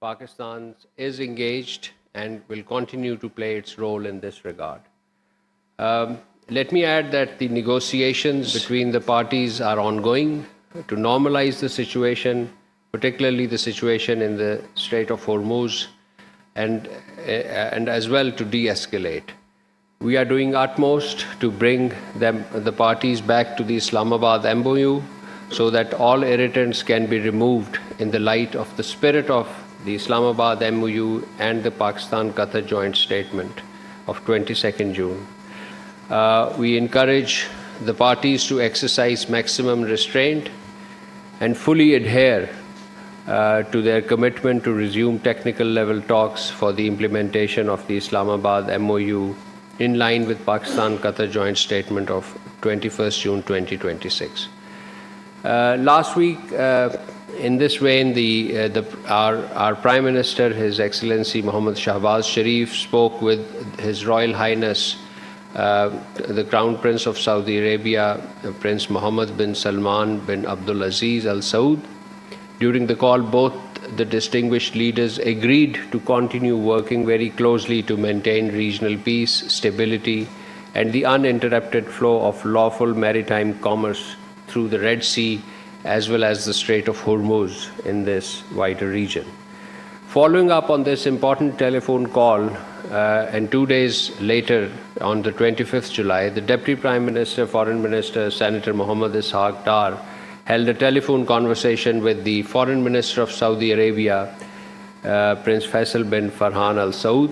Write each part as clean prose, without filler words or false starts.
Pakistan is engaged and will continue to play its role in this regard. Let me add that the negotiations between the parties are ongoing to normalize the situation, particularly the situation in the Strait of Hormuz, and as well to de-escalate. We are doing utmost to bring the parties back to the Islamabad MOU so that all irritants can be removed in the light of the spirit of the Islamabad MOU and the Pakistan-Qatar joint statement of 22nd June. We encourage the parties to exercise maximum restraint and fully adhere to their commitment to resume technical level talks for the implementation of the Islamabad MOU in line with Pakistan-Qatar joint statement of 21st June 2026. Last week, in this vein, our Prime Minister, His Excellency Mohammad Shahbaz Sharif, spoke with His Royal Highness the Crown Prince of Saudi Arabia, Prince Mohammed bin Salman bin Abdul Aziz Al Saud. During the call, both the distinguished leaders agreed to continue working very closely to maintain regional peace, stability, and the uninterrupted flow of lawful maritime commerce through the Red Sea as well as the Strait of Hormuz in this wider region. Following up on this important telephone call, and 2 days later, on the 25th July, the Deputy Prime Minister, Foreign Minister, Senator Mohammad Ishaq Dar, held a telephone conversation with the Foreign Minister of Saudi Arabia, Prince Faisal bin Farhan Al Saud.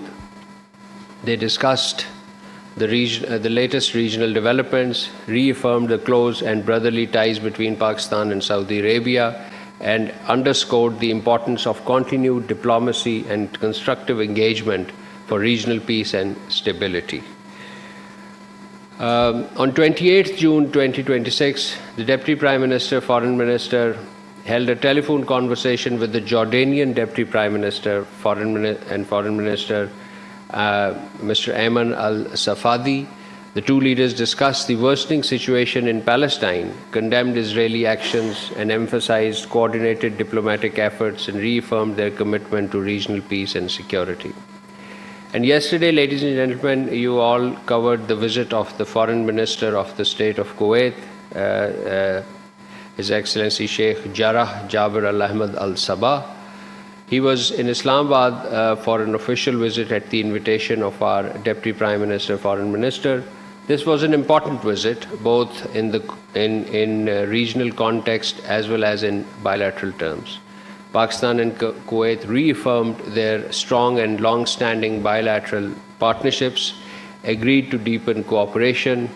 They discussed the latest regional developments, reaffirmed the close and brotherly ties between Pakistan and Saudi Arabia, and underscored the importance of continued diplomacy and constructive engagement for regional peace and stability. On 28th June 2026, the Deputy Prime Minister, Foreign Minister, held a telephone conversation with the Jordanian Deputy Prime Minister, Foreign Minister, Mr. Ayman al-Safadi. The two leaders discussed the worsening situation in Palestine, condemned Israeli actions, and emphasized coordinated diplomatic efforts and reaffirmed their commitment to regional peace and security. And yesterday, ladies and gentlemen, you all covered the visit of the Foreign Minister of the State of Kuwait, His Excellency Sheikh Jarrah Jabir Al-Ahmad Al-Sabah. He was in Islamabad for an official visit at the invitation of our Deputy Prime Minister, Foreign Minister. This was an important visit, both in regional context as well as in bilateral terms. Pakistan and Kuwait reaffirmed their strong and long-standing bilateral partnerships, agreed to deepen cooperation,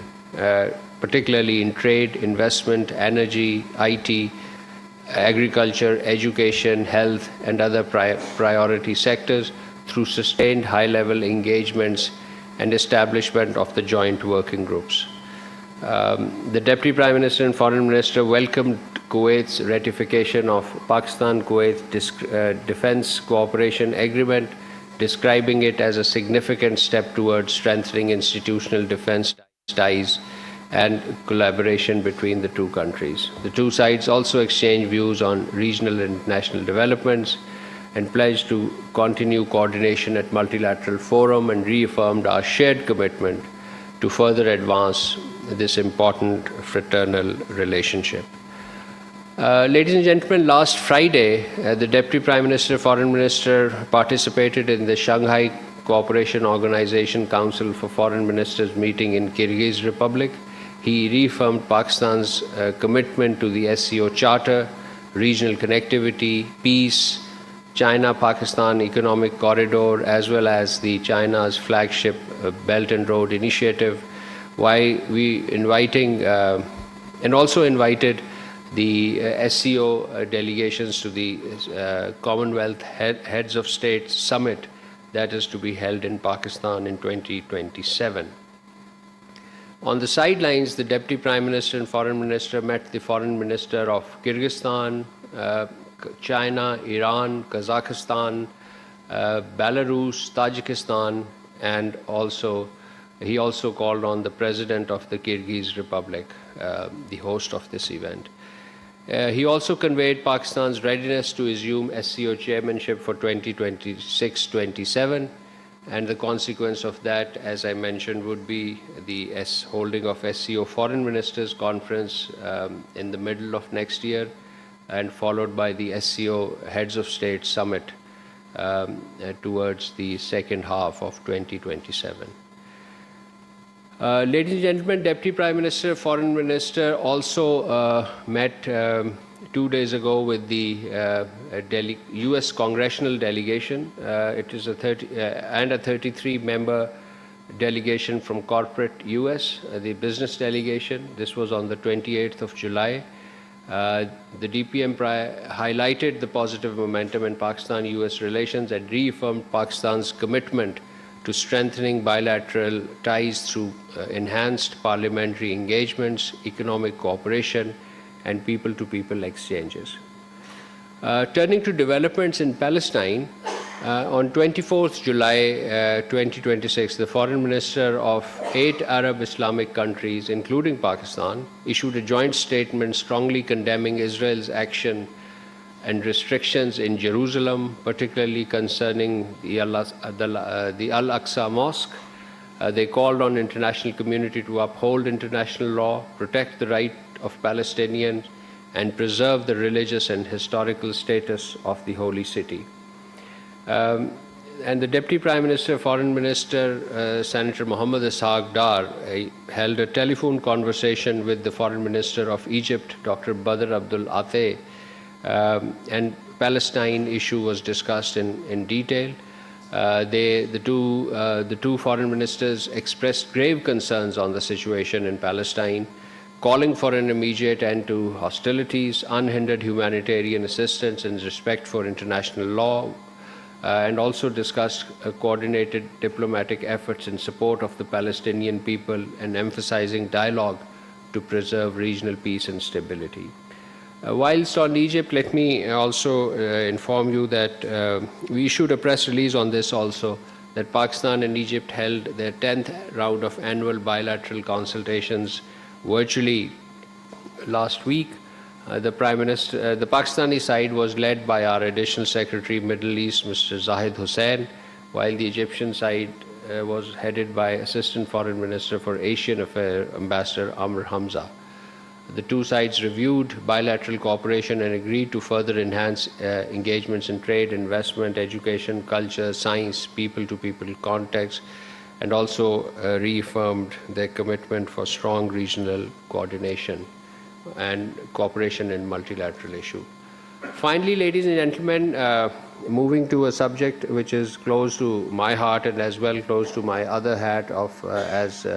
particularly in trade, investment, energy, IT, agriculture, education, health, and other priority sectors through sustained high-level engagements and establishment of the joint working groups. The Deputy Prime Minister and Foreign Minister welcomed Kuwait's ratification of Pakistan-Kuwait Defense Cooperation Agreement, describing it as a significant step towards strengthening institutional defense ties and collaboration between the two countries. The two sides also exchanged views on regional and national developments and pledged to continue coordination at multilateral forum and reaffirmed our shared commitment to further advance this important fraternal relationship. Ladies and gentlemen, last Friday, the Deputy Prime Minister, Foreign Minister participated in the Shanghai Cooperation Organization Council for Foreign Ministers meeting in Kyrgyz Republic. He reaffirmed Pakistan's commitment to the SCO Charter, regional connectivity, peace, China-Pakistan Economic Corridor, as well as the China's flagship Belt and Road Initiative, while and also invited the SCO delegations to the Commonwealth Heads of State Summit that is to be held in Pakistan in 2027. On the sidelines, the Deputy Prime Minister and Foreign Minister met the Foreign Minister of Kyrgyzstan, China, Iran, Kazakhstan, Belarus, Tajikistan, and he also called on the President of the Kyrgyz Republic, the host of this event. He also conveyed Pakistan's readiness to assume SCO chairmanship for 2026-27, and the consequence of that, as I mentioned, would be the holding of SCO Foreign Ministers Conference in the middle of next year, and followed by the SCO Heads of State Summit towards the second half of 2027. Ladies and gentlemen, Deputy Prime Minister, Foreign Minister also met 2 days ago with the U.S. congressional delegation. It is a 33-member delegation from corporate U.S., the business delegation. This was on the 28th of July. The DPM highlighted the positive momentum in Pakistan-U.S. relations and reaffirmed Pakistan's commitment to strengthening bilateral ties through enhanced parliamentary engagements, economic cooperation, and people-to-people exchanges. Turning to developments in Palestine, on 24th July 2026, the Foreign Minister of 8 Arab Islamic countries, including Pakistan, issued a joint statement strongly condemning Israel's action and restrictions in Jerusalem, particularly concerning the Al-Aqsa Mosque. They called on international community to uphold international law, protect the right of Palestinians, and preserve the religious and historical status of the holy city. And the Deputy Prime Minister, Foreign Minister, Senator Mohammed Ishaq Dar, held a telephone conversation with the Foreign Minister of Egypt, Dr. Badr Abdul Ateh, and Palestine issue was discussed in detail. The two foreign ministers expressed grave concerns on the situation in Palestine, calling for an immediate end to hostilities, unhindered humanitarian assistance, and respect for international law, and also discussed coordinated diplomatic efforts in support of the Palestinian people and emphasizing dialogue to preserve regional peace and stability. Whilst on Egypt, let me also inform you that we issued a press release on this also, that Pakistan and Egypt held their 10th round of annual bilateral consultations virtually last week. The Pakistani side was led by our Additional Secretary Middle East, Mr. Zahid Hussain, while the Egyptian side was headed by Assistant Foreign Minister for Asian Affairs, Ambassador Amr Hamza. The two sides reviewed bilateral cooperation and agreed to further enhance engagements in trade, investment, education, culture, science, people-to-people context, and also reaffirmed their commitment for strong regional coordination and cooperation in multilateral issue. Finally, ladies and gentlemen, moving to a subject which is close to my heart and as well close to my other hat of as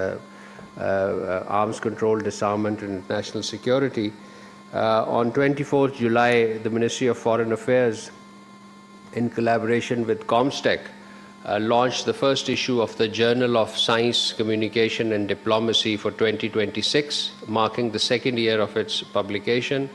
arms control, disarmament, and international security. On 24th July, the Ministry of Foreign Affairs, in collaboration with Comstec, launched the first issue of the Journal of Science, Communication and Diplomacy for 2026, marking the second year of its publication.